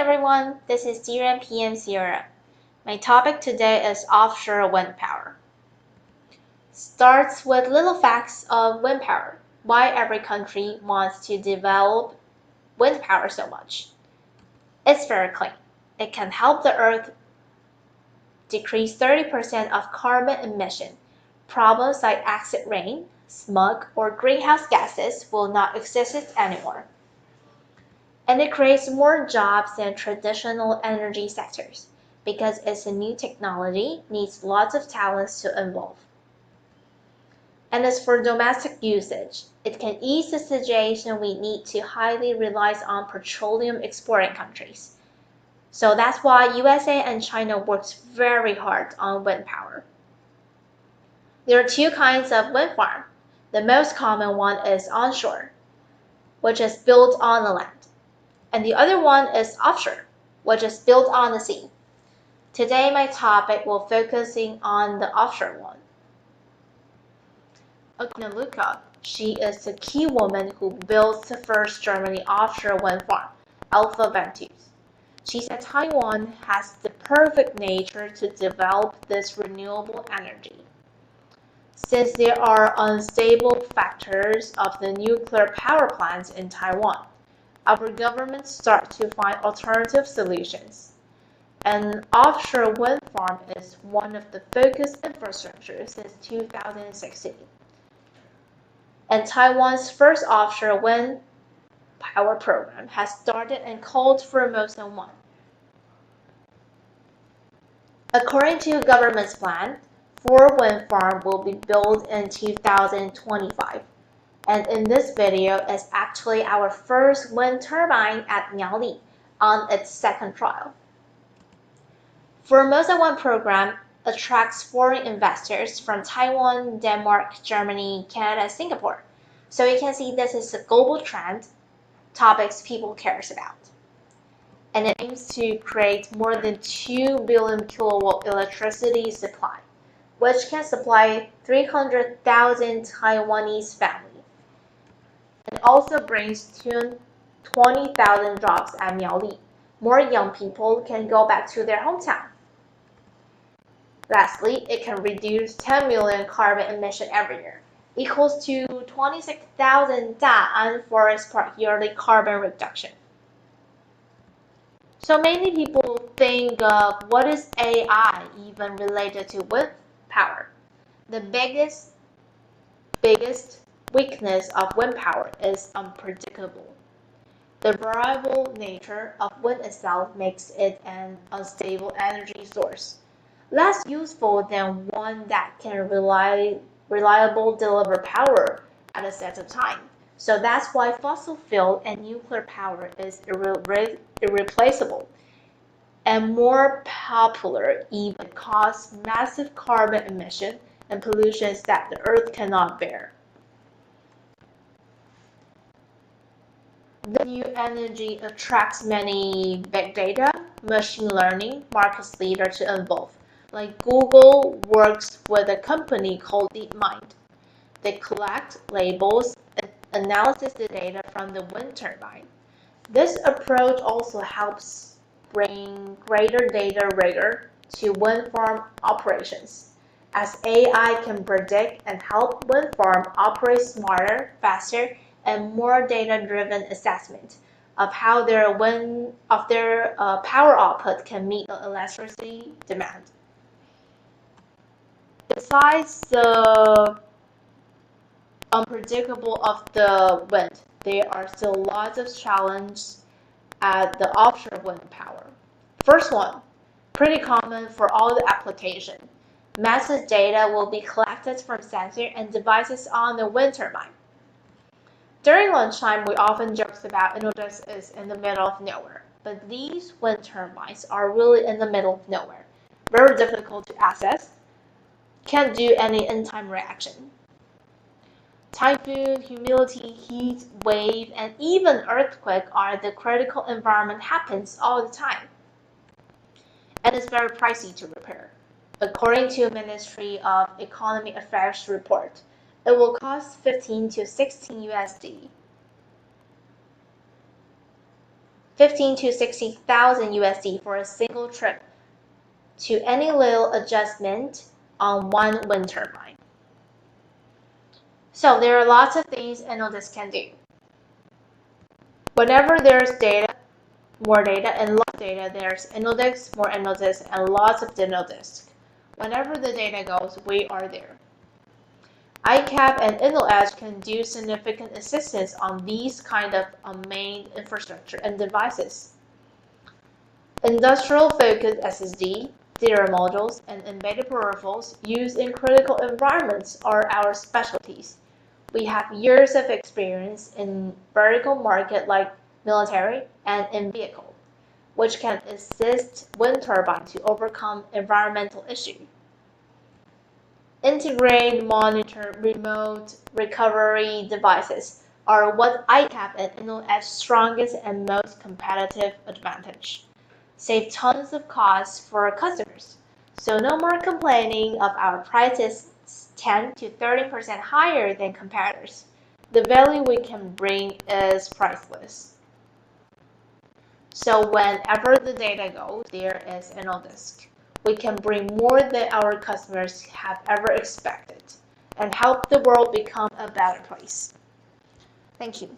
everyone, this is Sierra PM Sierra. My topic today is offshore wind power. Starts with little facts of wind power. Why every country wants to develop wind power so much. It's very clean. It can help the Earth decrease 30% of carbon emission. Problems like acid rain, smog, or greenhouse gases will not exist anymore. And it creates more jobs than traditional energy sectors because it's a new technology, needs lots of talents to involve. And as for domestic usage, it can ease the situation we need to highly rely on petroleum exporting countries. So that's why USA and China works very hard on wind power. There are two kinds of wind farm. The most common one is onshore, which is built on the land. And the other one is offshore, which is built on the sea. Today my topic will focusing on the offshore one. Luca, she is the key woman who built the first Germany offshore wind farm, Alpha Ventus. She said Taiwan has the perfect nature to develop this renewable energy. Since there are unstable factors of the nuclear power plants in Taiwan, our government start to find alternative solutions. An offshore wind farm is one of the focus infrastructures since 2016. And Taiwan's first offshore wind power program has started and called Formosa 1. According to government's plan, 4 wind farms will be built in 2025. And in this video is actually our first wind turbine at Miaoli on its second trial. Formosa 1 program attracts foreign investors from Taiwan, Denmark, Germany, Canada, and Singapore. So you can see this is a global trend, topics people cares about. And it aims to create more than 2 billion kilowatt electricity supply, which can supply 300,000 Taiwanese families. It also brings 20,000 jobs at Miaoli. More young people can go back to their hometown. Lastly, it can reduce 10 million carbon emission every year, equals to 26,000 Da'an Forest Park yearly carbon reduction. So many people think of what is AI even related to wind power. The biggest weakness of wind power is unpredictable. The variable nature of wind itself makes it an unstable energy source, less useful than one that can reliably deliver power at a set of time. So that's why fossil fuel and nuclear power is irreplaceable and more popular, even cause massive carbon emission and pollutions that the Earth cannot bear. The new energy attracts many big data, machine learning, market leaders to involve. Like Google works with a company called DeepMind. They collect, labels, and analyze the data from the wind turbine. This approach also helps bring greater data rigor to wind farm operations, as AI can predict and help wind farm operate smarter, faster, and more data-driven assessment of how their power output can meet the electricity demand. Besides the unpredictable of the wind, there are still lots of challenges at the offshore wind power. First one, pretty common for all the application. Massive data will be collected from sensors and devices on the wind turbine. During lunchtime, we often joke about this is in the middle of nowhere, but these wind turbines are really in the middle of nowhere. Very difficult to access, can't do any in-time reaction. Typhoon, humidity, heat, wave, and even earthquake are the critical environment happens all the time. And it's very pricey to repair. According to Ministry of Economic Affairs report, it will cost 15 to 16 USD. 15 to 60,000 USD for a single trip to any little adjustment on one wind turbine. So there are lots of things InnoDisk can do. Whenever there's data, more data, and less data, there's InnoDisk, more InnoDisk, and lots of InnoDisk. Whenever the data goes, we are there. iCap and InnoEdge can do significant assistance on these kind of main infrastructure and devices. Industrial-focused SSD, data modules, and embedded peripherals used in critical environments are our specialties. We have years of experience in vertical market like military and in vehicle, which can assist wind turbine to overcome environmental issues. Integrate, monitor, remote recovery devices are what iCap and InnoEdge's strongest and most competitive advantage. Save tons of costs for customers, so no more complaining of our prices 10 to 30% higher than competitors. The value we can bring is priceless. So whenever the data goes, there is InnoDisk. We can bring more than our customers have ever expected and help the world become a better place. Thank you.